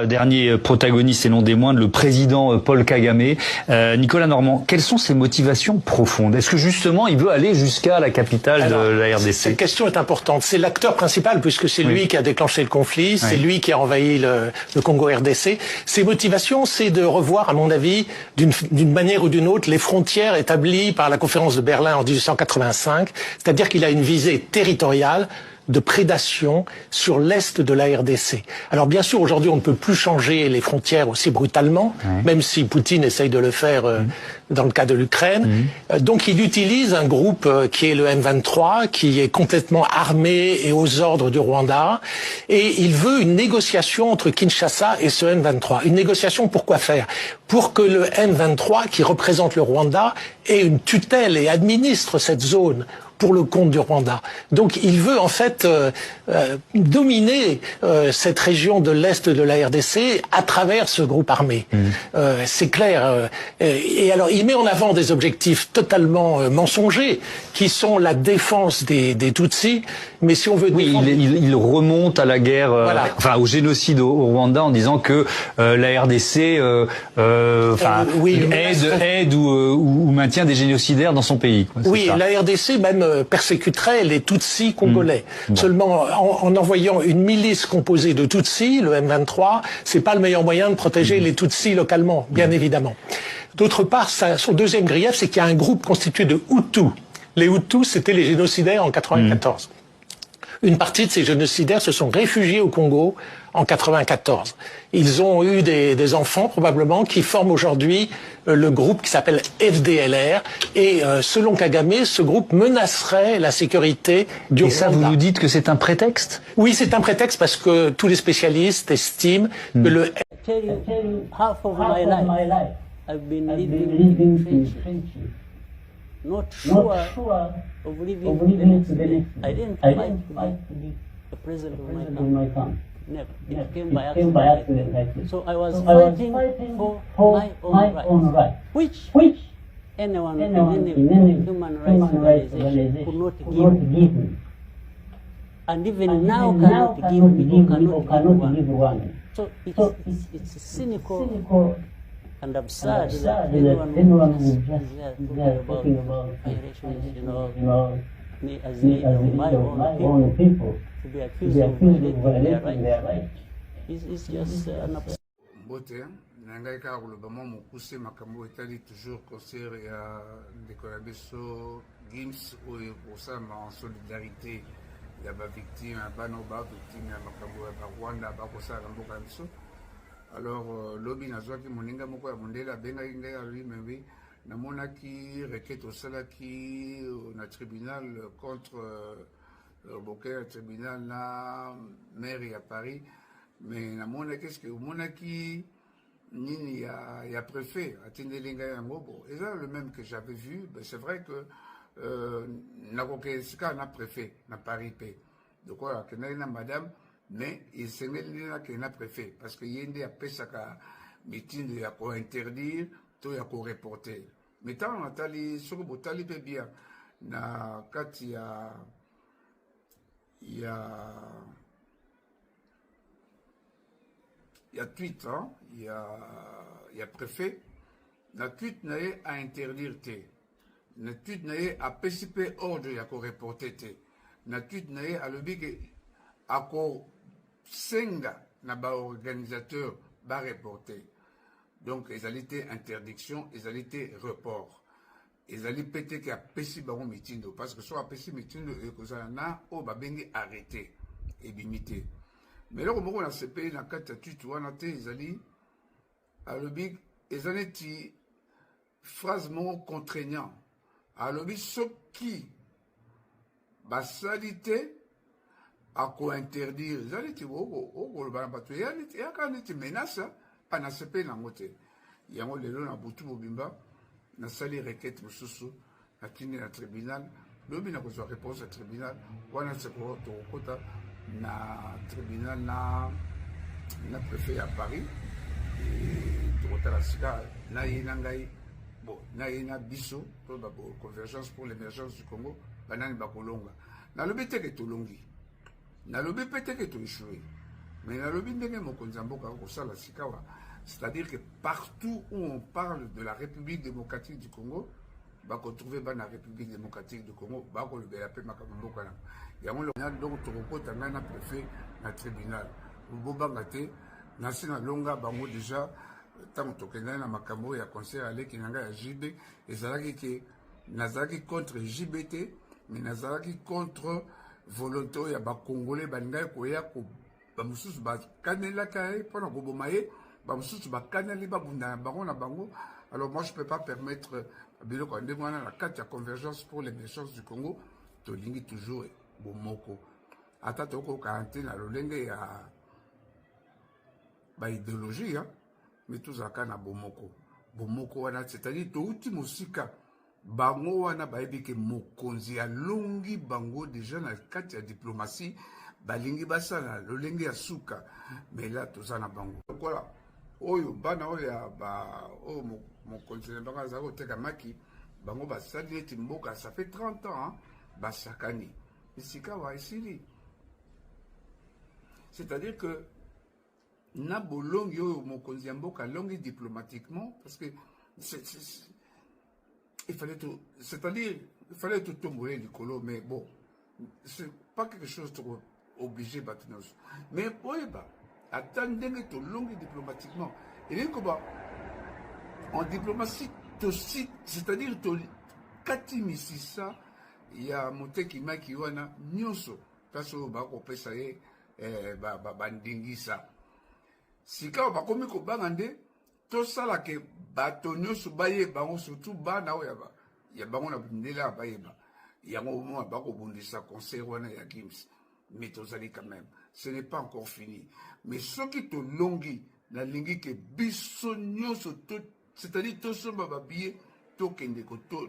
Dernier protagoniste et non des moindres, le président Paul Kagame. Nicolas Normand, quelles sont ses motivations profondes? Est-ce que justement il veut aller jusqu'à la capitale de la RDC? Cette question est importante. C'est l'acteur principal puisque c'est lui qui a déclenché le conflit, c'est lui qui a envahi le Congo RDC. Ses motivations, c'est de revoir, à mon avis, d'une manière ou d'une autre, les frontières établies par la conférence de Berlin en 1885. C'est-à-dire qu'il a une visée territoriale de prédation sur l'est de la RDC. Alors bien sûr, aujourd'hui, on ne peut plus changer les frontières aussi brutalement, même si Poutine essaye de le faire dans le cas de l'Ukraine. Donc il utilise un groupe qui est le M23, qui est complètement armé et aux ordres du Rwanda, et il veut une négociation entre Kinshasa et ce M23. Une négociation pour quoi faire? Pour que le M23, qui représente le Rwanda, ait une tutelle et administre cette zone pour le compte du Rwanda. Donc il veut en fait dominer cette région de l'Est de la RDC à travers ce groupe armé. C'est clair. Et alors il met en avant des objectifs totalement mensongers, qui sont la défense des Tutsis. Mais si on veut défendre... il remonte à la guerre, enfin au génocide au Rwanda en disant que la RDC aide ou maintient des génocidaires dans son pays. Oui, la RDC même persécuterait les Tutsis congolais. Seulement, en envoyant une milice composée de Tutsis, le M23, c'est pas le meilleur moyen de protéger les Tutsis localement, bien évidemment. D'autre part, son deuxième grief, c'est qu'il y a un groupe constitué de Hutus. Les Hutus, c'était les génocidaires en 94. Une partie de ces génocidaires se sont réfugiés au Congo en 94. Ils ont eu des enfants probablement qui forment aujourd'hui le groupe qui s'appelle FDLR et selon Kagame, ce groupe menacerait la sécurité du Rwanda. Et ça, vous nous dites que c'est un prétexte? Oui, c'est un prétexte parce que tous les spécialistes estiment que le... Half of my life, I've been living in friendship. Not sure of living the next day. I didn't fight to be the president of my country. Never. It came by accident. So I was fighting for my own right, which anyone in any human rights organization could not give me. And even now cannot give me or cannot give one. So it's cynical and absurd that anyone who just talking about violations, me as my own people to be accused of violating their rights. It's just an absurd. Bote, nangai ka globama mukuse makambo etali toujours concert ya Nicolas Besso Gims ou pour ça en solidarité ya ba victime bano ba victime ya makambo ya Rwanda ba ko sala mboka biso. Alors lobi nazwaki moninga moko ya mondela bengaki ngai ali mebi namonaki requête osalaki na tribunal contre Boker tribunal na maire à Paris. Mais namona qu'est-ce que monaki nini ya préfet atindelinga yango bon et ça le même que j'avais vu ben c'est vrai que nakokeska na préfet na Paris P de quoi que na madame mais il s'engagera que na préfet parce que yende a pesaka meeting ya ko interdire to ya ko reporter mais tant natali soko botali pe bien na kati il y a tweet, hein? Il y a préfet. La tweet n'a à interdire té. La tweet n'a à participer ordre à ko reporter té. La tweet n'a à lobby que à ko senga na ba organisateur ba reporter. Donc ils allaient été interdiction, ils allaient été report. Ils allaient péter qu'à péci baron meeting parce que soit péci meeting et que ça na au ba bengi arrêter et limiter. Mais là, on a ce pays, dans le cas de tu vois, ils allaient à l'objet, ils allaient dire phrase contraignant. À l'objet, ce qui, la salité, à quoi interdire, ils allaient dire, il y a quand même des menaces, à la CP, dans le côté. Il y a un peu de boutou bobimba, na sali requête mususu, na tini na tribunal, l'objet n'a pas réponse au tribunal, on a ce qu'on a na tribunal na préfet à Paris et tokotala sika na yena ngai bon na yena biso to ba convergence pour l'émergence du Congo banani bakolonga na lobi teke tolongi na lobi pe teke to échouer Mais dans le Bindenge Mokonzamboka, c'est-à-dire que partout où on parle de la République démocratique du Congo, va retrouver la République démocratique du Congo, va le BAP Makamboka. Il y a donc Toroko Tangana préfet dans le tribunal. Vous bangate, Nassina Longa Bango déjà, tant que na Makambo et à conseil aller qui n'a JB, et Zalaki qui Nazaki contre JBT, mais Nazaki contre volonté ya ba Congolais Bangai Koya ko bamususu ba kanela kae pendant que Bomaye, bamususu ba kaneli ba bunda bango na bango. Alors moi je peux pas permettre Bilo quand on a la carte de convergence pour l'émergence du Congo, Tolingi toujours Bomoko. Ata toko quarantaine à l'olenge ya ba idéologie hein, mais tout ça kana Bomoko. Bomoko wana c'est-à-dire to uti musika bango wana baebike mokonzi ya longi bango déjà na carte ya diplomatie balingi basala l'olenge ya suka mais là tout ça na bango. Voilà. Oyo bana oya ba o mon continent banga za ko teka maki bango ba sali eti mboka ça fait 30 ans hein ba sakani isika wa isili, c'est-à-dire que na bolongi oyo mon konzi mboka longi diplomatiquement parce que il fallait tout, c'est-à-dire il fallait tout tomber du colo mais bon c'est pas quelque chose trop obligé batinos mais oye ba attendez tout long diplomatiquement. Et bien, en diplomatie, c'est-à-dire que Katimisisa, il y a monté qui m'a qui wana nyoso, parce que bako pesa ye bandingisa. Si quand bakomi ko bangande, tout ça là que batonyoso baye bango surtout ba na oyaba, ya bango na bindela bayeba. Ya ngo mo bako bundisa conseil wana ya Gims. Mais tozali quand même, ce n'est pas encore fini. Mais ce qui te longi, la lingi que bisonyoso, c'est-à-dire tout ce babier, tout kende koto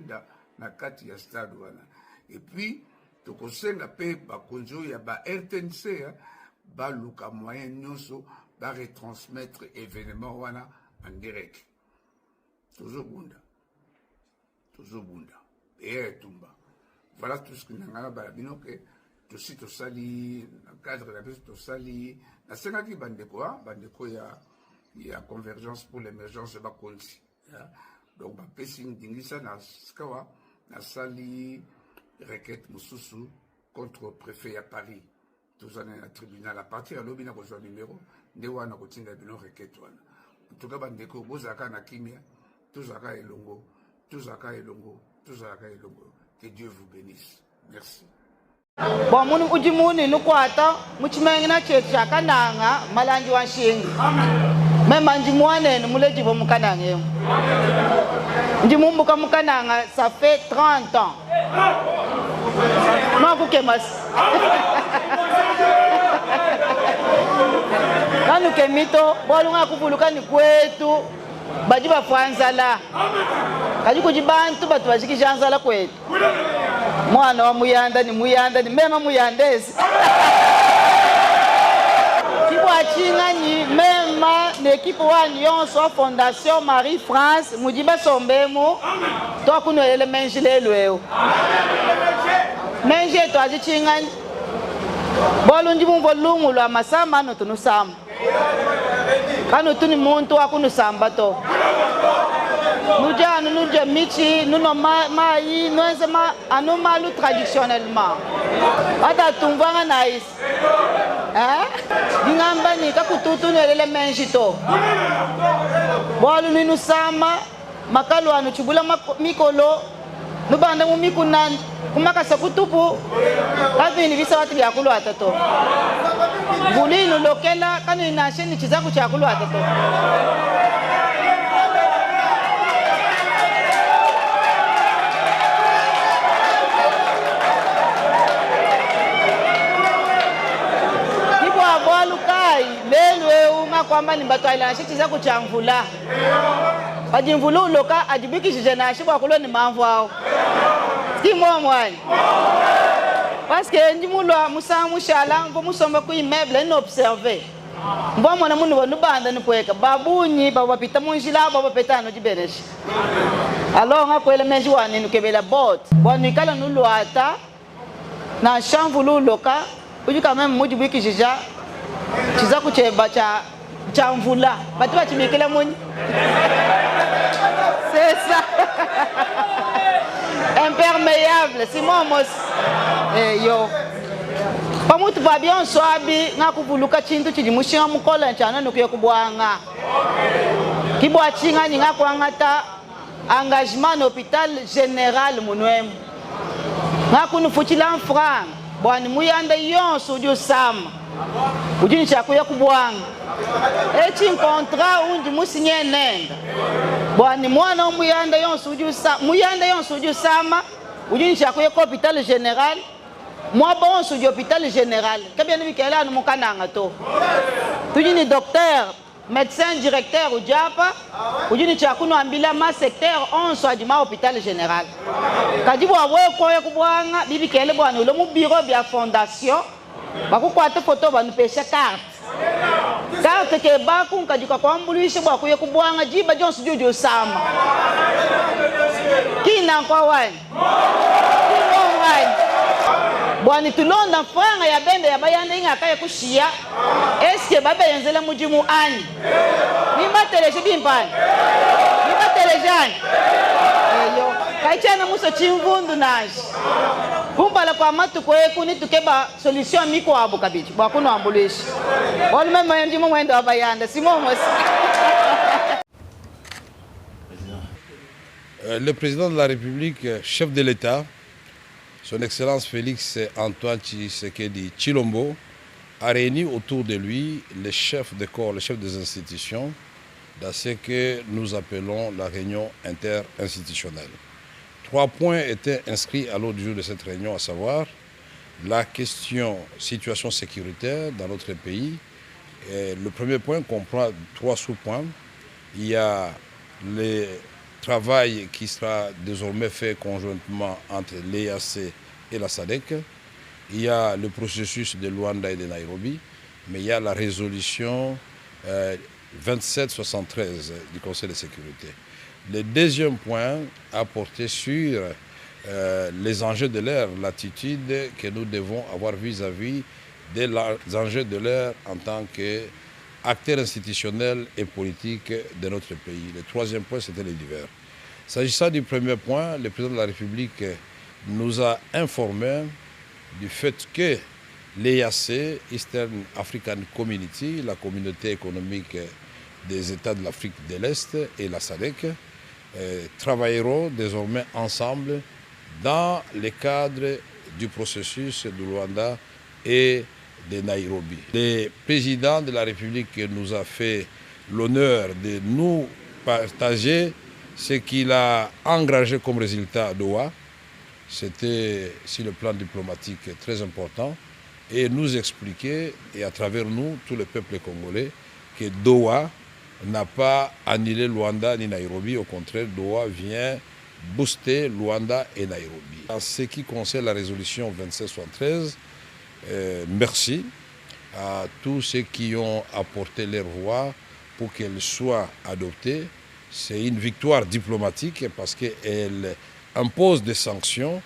na kati ya stade wana. Et puis, to kosenga pe ba konzo ya ba RTNC, ba luka moyen nyoso, ba retransmettre événement wana en direct. Toujours bunda. Et tumba. Voilà tout ce que n'anga balabino que tout si to sali dans le cadre de la base to sali na sengaki bandeko ya convergence pour l'émergence de Bakonzi donc ba pessing dingisa na skawa na sali requête mususu contre préfet à Paris tous en un tribunal à partir de l'obina ko numéro ndewa na kotinga bino requête wana en tout cas bandeko bozaka na kimia tozaka elongo que Dieu vous bénisse. Merci. Bon munu ujimuni nukwata muchimengina chetu chakananga malanji wa shingi mema njimwane ni muleji bo mukananga njimumbuka mukananga ça fait 30 ans makukemas kanu kemito bolunga kubuluka ni kwetu bajiba franzala kaji kujibantu batu bashikishanzala kwetu mwana wa muyanda ni mema muyandezi kibwa chinga ni mema n'équipe wa nyonso fondation Marie France mujiba sombemo to kuno ele menjile lweo menje to aji chinga bolunji mumvo lungu lwa masama no tunusama kanu tuni muntu wa kunusamba to Nous nous michi, nous nous maï, nous sommes malu traditionnellement. Ata tumvanga nice. Hein? Dingamba ni kakututu ne le menjito. Bolu nous sama makalu anu chibula mikolo. Nous banda mu mikunan kumaka sakutupu. Kazi ni visa watu ya kulu atato. Buli nu lokela kanu inasheni chizaku cha kulu atato. kwamba ni bato ila shiti za kuchamvula bajimvulu uloka ajibikishije na shibwa kulo ni mamvu hao skimo mwani parce que ndimulwa musamu shala mbo musomba ku immeuble ni observer mbo mwana munu bonu banda ni kweka babunyi baba pita munjila baba petano jibeneshi alors ngakwele menji wani nukebela bot bonu ikala nulwata na chamvulu uloka ujuka même mujibikishije chiza kucheba cha mvula batu bachimikela muni c'est ça imperméable simomos yo pamutu babyon swabi ngakuvuluka chintu chili mushinga mukola nchana nukuye kubwanga kibwa chinga ninga kwangata engagement na hôpital général munwemu ngakunu fuchila mfranga bwani muyanda yonso udi usama udi nchakuya kubwanga echi contrat undi musinye nenga bwani mwana muyanda yonso udi usama udi nchakuya ku hôpital général moi bon udi hôpital général kabia nibikela anu mukananga to tudi ni docteur médecin directeur au Japa, ou d'une tchakuno ambila ma secteur 11 du ma hôpital général. Kadibo awe koye kubwanga bibi kele bwana lo mu bureau bya fondation bakukwata photo banu pesha carte ke baku nkadika kwambuluishe bwa kuye kubwanga jiba jonsu jojo sama kina kwa wani bwani tulonda franga ya bende ya bayanda inga kaya kushia eske babe yenzela mujimu ani nimba teleje bimpani nimba telejani eyo kaichana muso chimvundu naji kumbala kwa matu kweku ni tukeba solution miko abu kabiji bwakuno ambulishi wali mema yanjimu mwendo wa bayanda simomosi. Le président de la République, chef de l'État, Son Excellence Félix Antoine Tshisekedi Tshilombo, a réuni autour de lui les chefs de corps, les chefs des institutions, dans ce que nous appelons la réunion interinstitutionnelle. 3 points étaient inscrits à l'ordre du jour de cette réunion, à savoir la situation sécuritaire dans notre pays. Et le premier point comprend 3 sous-points. Il y a le travail qui sera désormais fait conjointement entre l'EAC et la SADC. Il y a le processus de Luanda et de Nairobi, mais il y a la résolution 2773 du Conseil de sécurité. Le deuxième point a porté sur les enjeux de l'ère, l'attitude que nous devons avoir vis-à-vis des enjeux de l'ère en tant qu'acteurs institutionnels et politiques de notre pays. Le troisième point, c'était les divers. S'agissant du premier point, le président de la République nous a informé du fait que l'EAC, Eastern African Community, la communauté économique des États de l'Afrique de l'Est et la SADC, travailleront désormais ensemble dans le cadre du processus de Luanda et de Nairobi. Le président de la République nous a fait l'honneur de nous partager ce qu'il a engagé comme résultat à Doha. C'était, sur le plan diplomatique, très important. Et nous expliquer, et à travers nous, tout le peuple congolais, que Doha n'a pas annulé Luanda ni Nairobi. Au contraire, Doha vient booster Luanda et Nairobi. En ce qui concerne la résolution 2773, merci à tous ceux qui ont apporté leur voix pour qu'elle soit adoptée. C'est une victoire diplomatique parce qu'elle impose des sanctions,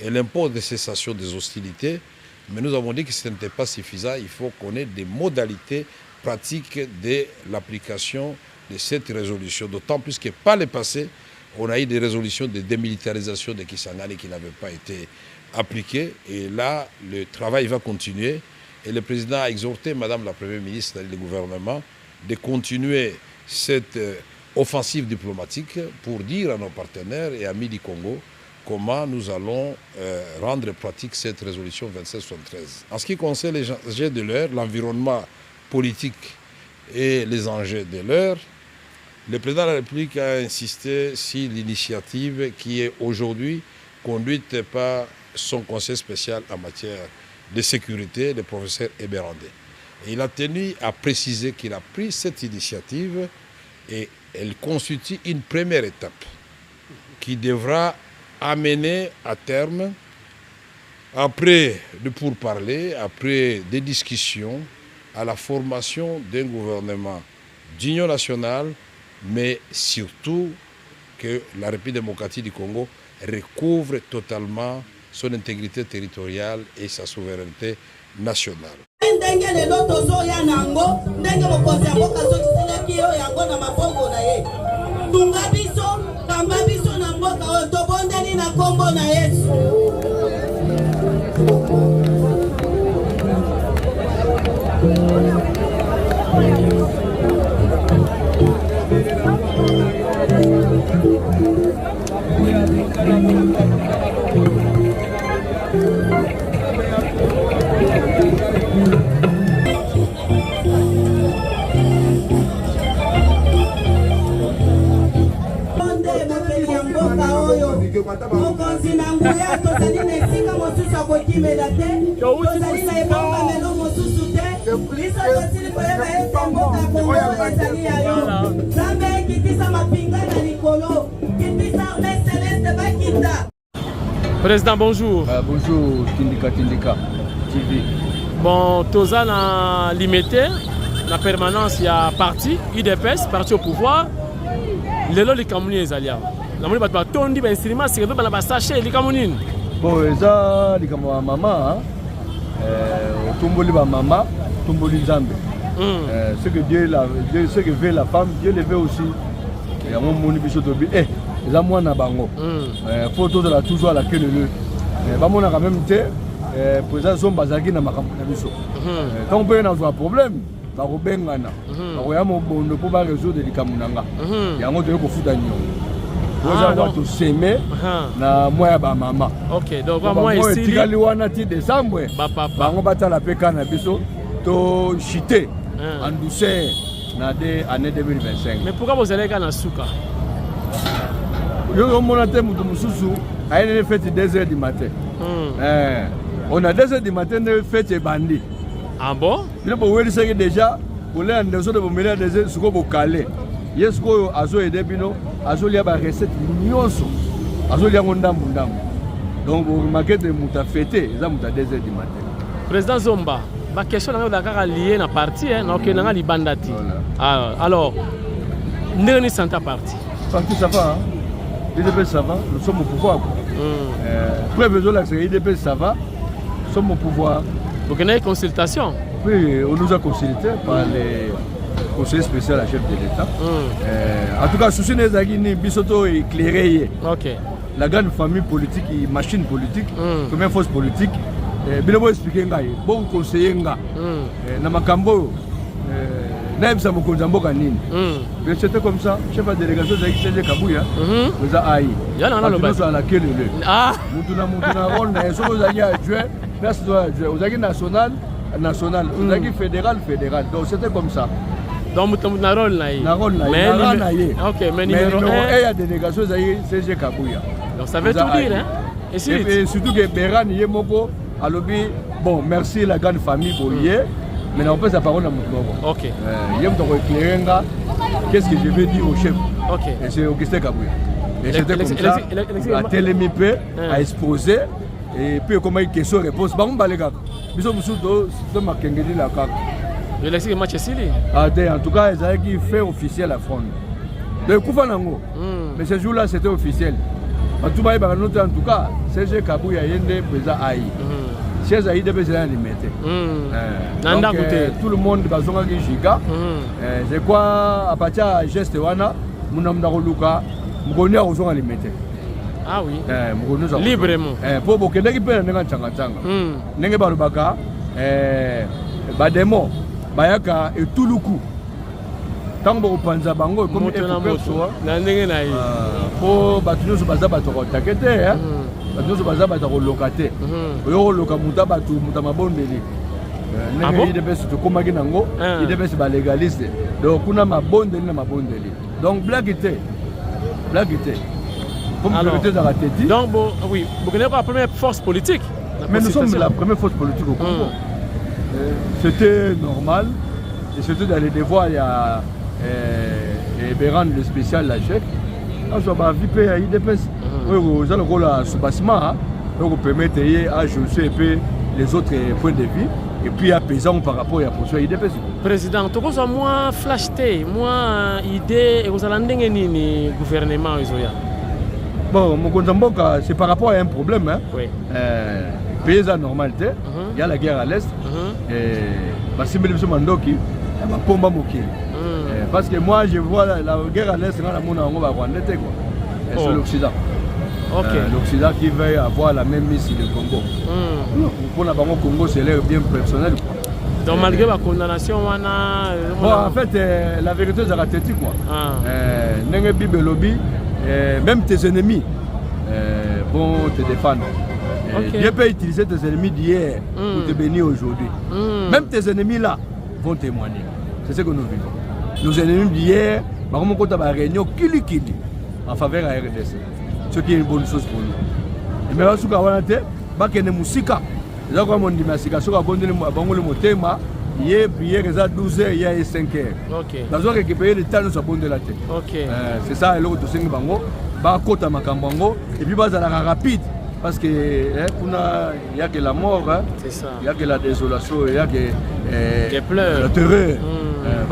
elle impose des cessations des hostilités, mais nous avons dit que ce n'était pas suffisant, il faut qu'on ait des modalités pratiques de l'application de cette résolution, d'autant plus que par le passé, on a eu des résolutions de démilitarisation de Kisangani qui n'avaient pas été appliquées, et là, le travail va continuer, et le président a exhorté Madame la Première ministre et le gouvernement de continuer cette offensive diplomatique pour dire à nos partenaires et amis du Congo comment nous allons rendre pratique cette résolution 2773. En ce qui concerne les enjeux de l'heure, l'environnement politique et les enjeux de l'heure, le président de la République a insisté sur l'initiative qui est aujourd'hui conduite par son conseil spécial en matière de sécurité, le professeur Eberandé. Et il a tenu à préciser qu'il a pris cette initiative et elle constitue une première étape qui devra amener à terme, après de pourparlers, après des discussions, à la formation d'un gouvernement d'union nationale, mais surtout que la République démocratique du Congo recouvre totalement son intégrité territoriale et sa souveraineté nationale. ndenge lelo tozoya nango ndenge mokonzi ya mboka azokiselaki yo yango na maboko na ye tunga biso kamba biso na mboka oyo tobondeli na kombo na Yesu. Mokonzi na nguya tozali na esika mosusu akokimela te tozali na ebambamelo mosusu te biso tosili koyeba ete mboka Kongo ezali ya yo Nzambe ekitisa mapinga na likolo kitisa meseleste bakita. Président, bonjour. Bonjour, Tindika TV. Bon, toza na limité la permanence, il y a parti UDPS, parti au pouvoir. Lelo likamuni ezalia. La moni batba tondi ba instrument c'est ba na sachet likamuni. Bon, eza likamwa mama tomboli ba mama, tomboli Nzambe. Ce que Dieu ce que veut la femme, Dieu le veut aussi. Il y a mon moni biso tobi eza mwana bango. Photo de la toujours à la queue le. Ba mona quand même té président zomba zaki na makambo na biso. Quand on peut avoir un problème, ba ko bengana. Ba ko ya mo bondo pour ba résoudre likamunanga. Yango to ko futa nyongo. Donc tout s'aimer na moya ba mama. OK, donc moi ici tikali wana ti décembre ba papa bango batala peka na biso to chité en douceur na de année 2025. Mais pourquoi vous allez na suka? Yo mona te mutu mususu ayene fête 2h du matin. On a 2h du matin de fête bandi. Ah bon? Il faut voir ça déjà pour les andesons de bomber des suko bokale. Yes ko azo ede bino azo lia ba recette nyonso. Azo lia ngondambu ndambu. Donc vous remarquez de muta fêter, ça muta 2h du matin. Président Zomba, ma question est d'accord lié na parti hein, donc na libandati. Alors ndeni santa parti. Parti ça va hein. IDP ça va, nous sommes au pouvoir. Preuve de l'accès IDP ça va, nous sommes au pouvoir. Vous avez une consultation? Oui, on nous a consulté par les conseillers spéciaux à la chef de l'État. En tout cas, souci des Aguini, Bisoto éclairé. Ok. La grande famille politique, machine politique, première force politique. Bien vous expliquer bon conseiller na makambo naïm ça mokonzambo kanini. C'était comme ça, chef de délégation de CG Kabuya. Vous a aïe. Ya na lo ba. Nous à laquelle le. Ah. Mutuna rôle na so vous allez adjoint, merci de adjoint. Vous avez national, vous avez fédéral. Donc c'était comme ça. Donc mutuna rôle na yi. Na rôle na yi. OK, mais numéro 1 et ya délégation de CG Kabuya. Donc ça veut tout dire hein. Et surtout que Beran Yemoko alobi bon merci la grande famille boyer. Mais on peut sa parole à mon OK. Qu'est-ce que je vais dire au chef? OK. Et c'est Augustin Kabouya. Et c'était comme ça, à télémipé, à exposer, et puis comment il question réponse. Bah on va les gars. Bisous de ma kengeli la carte. Je laisse le match ici. En tout cas, ils avaient fait officiel à fond. Le coup fanango. Mais ce jour-là, c'était officiel. En tout cas, en tout cas, c'est Kabouya yende président Aïe. Chez IDP, c'est un limité. Tout le monde va se giga. Je crois à partir de geste wana, mon homme d'Aroluka, mon gars aux limité. Ah oui. Librement. Pour beaucoup de gens qui n'ont pas n'engagent pas le baka. Bademo, Bayaka et Touloukou. Tant que vous pensez à Bango, comme pour Batuno Baza Batoro, t'inquiète. Nous sommes locataires. Nous sommes légaliste. Donc, on a donc, blague était. Comme donc, oui, vous connaissez pas la première force politique. Mais nous sommes la première force politique au Congo. C'était normal. Et surtout dans les devoirs, il y a Béran, le spécial, la chef. On va vivre à IDPS. Vous avez le rôle à ce bâtiment, donc vous permettez à jouer les autres points de vue et puis apaisant par rapport à la position IDPS. Président, tu as moins flashté, moins idée et vous allez ni gouvernement. Bon, mon c'est par rapport à un problème. Oui. Pays à normalité, il y a la guerre à l'Est. basimbeli biso mandoki bapomba mokili. Parce que moi je vois la guerre à l'est dans la monde on va Rwanda quoi. C'est l'Occident. L'Occident qui veut avoir la même mise le Congo. Pour la banque Congo c'est l'air bien personnel quoi. Donc malgré la condamnation en fait la vérité c'est ratétique quoi. N'engé Bible lobby même tes ennemis vont te défendre. Dieu peut utiliser tes ennemis d'hier pour te bénir aujourd'hui. Même tes ennemis là vont témoigner. C'est ce que nous vivons. Nos ennemis d'hier, par contre, on a une réunion kili en faveur de la RDC. Ce qui est une bonne chose pour nous. Et maintenant, ce qu'on a dit, c'est que nous musika. Nous avons dit que nous avons dit que nous thème. Hier, il y a 12 heures, il y a 5 heures. Nous avons récupéré le temps de nous abonner la tête. C'est ça, l'autre de 5 bango. Bakota makambango. Et puis, ça va rapide. Parce qu'il n'y a que la mort, il n'y a que la désolation, il n'y a que la terreur.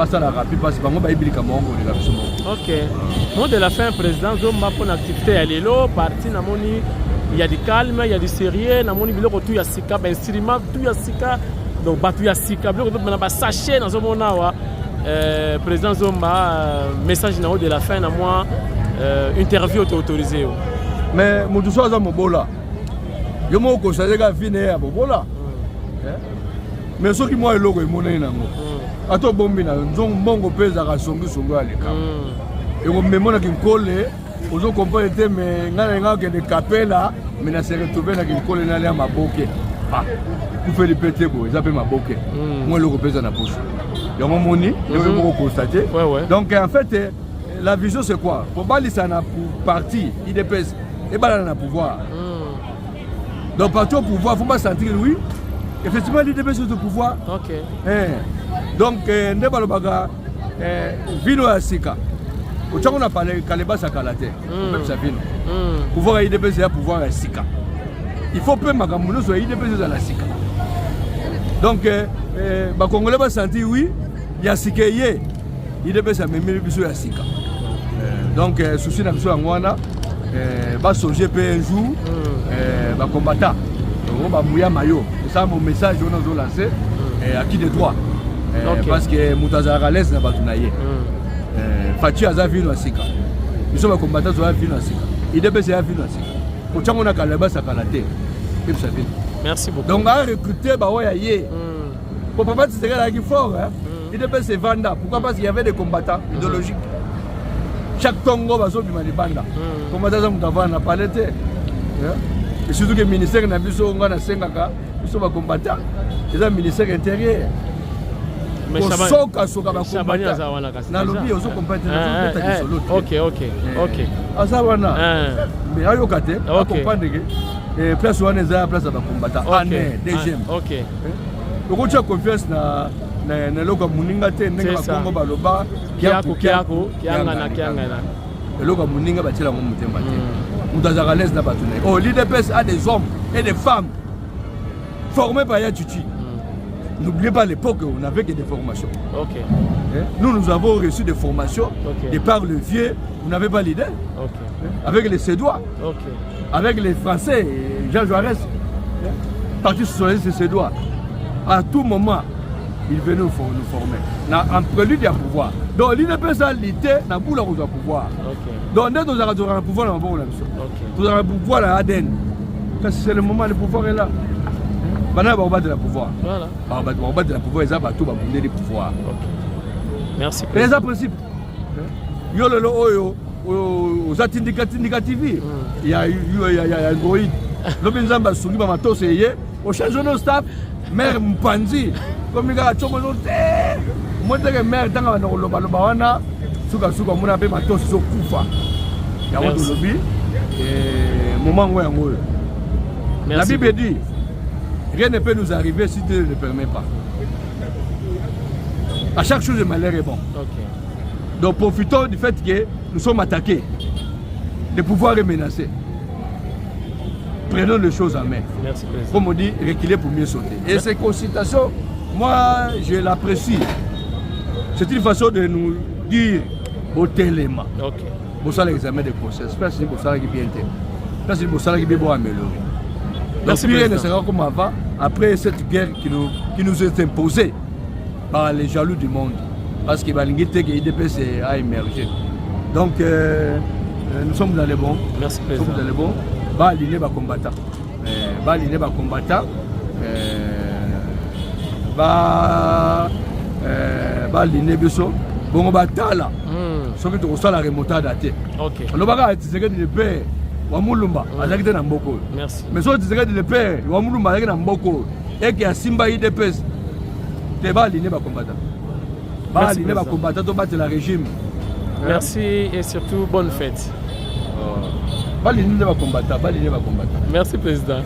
Ça la rapide parce que ok. Mot de la fin, président Zomba pour l'activité à l'élo, parti namoni, il y a du calme, il y a du sérieux, namoni biloko tout yasika, ben instrument tout yasika, donc batu yasika, biloko tout maintenant sachet dans ce moment là, président Zomba, message na de la fin na moi, interview autorisée. Mais mon tout ça dans mon bola, je m'en conseille que venir à bola. Mais ce qui moi est logo est mon nango. Ato bombina nzong mongo pesa ka songi songo aleka. Et on me mona kinkole, ozo comprendre te mais ngana que de capella, mais na se retrouver na kinkole na le maboke. Ah, vous faites le pété bo, ça peut maboke. Moi logo pesa na poche. Ya mon moni, je vais vous constater. Donc en fait la vision c'est quoi? Pour bali ça na parti, il dépèse et bala na pouvoir. Donc partout au pouvoir, faut pas sentir oui. Effectivement, il dépèse de pouvoir. OK. Donc, Ndebalobaga, Vino Asika. Au Tchad, on a parlé Kaleba Sakalate, même sa ville. Pouvoir IDPC à pouvoir Asika. Il faut peu Magamouno soit IDPC à la Sika. Donc, les Congolais vont sentir oui, il y a Sika, IDPC a même mis à Sika. Donc, souci n'a pas Angwana, va songer un jour, va combattre. On va mouiller maillot. C'est ça mon message que nous avons lancé à qui de droit. Parce que Moutazara laisse na batunaye. Fatu aza vino asika. Nous sommes combattants sur la vino asika. IDPC a vino asika. Au Tchad on a Kaleba Sakalate. Merci beaucoup. Donc on a recruté Baoya Yé. Pour pas c'est là qui fort hein. IDPC Vanda. Pourquoi? Parce qu'il y avait des combattants idéologiques. Chaque Congo va sortir de banda. Combattants ça Moutava n'a pas l'été. Et surtout que le ministère n'a plus on a 5 ans. Ils sont combattants. C'est le ministère intérieur. Mais ok. Mais ayokate comprendre que place wana eza place ba combattant deuxième. OK. Oko tia confiance na loka muninga te ndenge ba Kongo baloba kiako kiangana. Loka muninga ba tela mo mutemba te. Mutazaka laisse na batune. Oh, l'IDPS a des hommes et des femmes formés par Yatuti. N'oubliez pas à l'époque, on n'avait que des formations. Okay. Nous avons reçu des formations. Et par le vieux, vous n'avez pas l'idée. Avec les Sédois. Avec les Français, Jean Jaurès, Parti socialiste Sédois. À tout moment, ils venaient nous former. En prélude, il y a pouvoir. Donc, l'IDPS a l'idée, n'a pas le pouvoir. Donc, dès que nous avons le pouvoir, nous avons la mission. Nous avons le pouvoir à l'ADN. C'est le moment, le pouvoir est là. Maintenant, on va battre le pouvoir. Voilà. On va battre le pouvoir, ils ont tout le pouvoir. Merci. Les principes. Yo le oyo aux indicatives. Il y a Android. L'obénzamba souris par ma tosse et au change de staff, mère Mpanzi. Comme il y a Chomonote. Moi, je suis mère dans le Balobawana. Souka, mon appel ma tosse au Koufa. Il y a un lobby. Et moment où la Bible dit. Rien ne peut nous arriver si Dieu ne le permet pas. À chaque chose, le malheur est bon. Donc profitons du fait que nous sommes attaqués. Le pouvoir est menacé. Prenons les choses en main. Merci, président. Comme on dit, reculer pour mieux sauter. Et ces consultations, moi, je l'apprécie. C'est une façon de nous dire au téléma. Pour ça, l'examen des procès. Parce que pour ça, qui bien été. Parce que pour ça, qui bien améliorer. Donc, rien ne sera comme avant, après cette guerre qui nous est imposée. par les jaloux du monde. Parce que l'IDPS a émergé. Donc, nous sommes dans les bons. Merci, président. Nous sommes dans les bons. Bah, aligner les combattants. Bah, aligner les combattants. Bah, aligner les gens. Bon, bah, tala. Ce que tu reçois la remontada. Ok. On ne va pas être de paix. Wamulumba, azakite na mboko. Merci. Mais so tu sais que le père, Wamulumba azakite na mboko. Et que Simba IDPS, te va aligner ba combattant. Ba aligner ba combattant, to battre le régime. Merci et surtout bonne fête. Ba aligner ba combattant, ba aligner ba combattant. Merci président.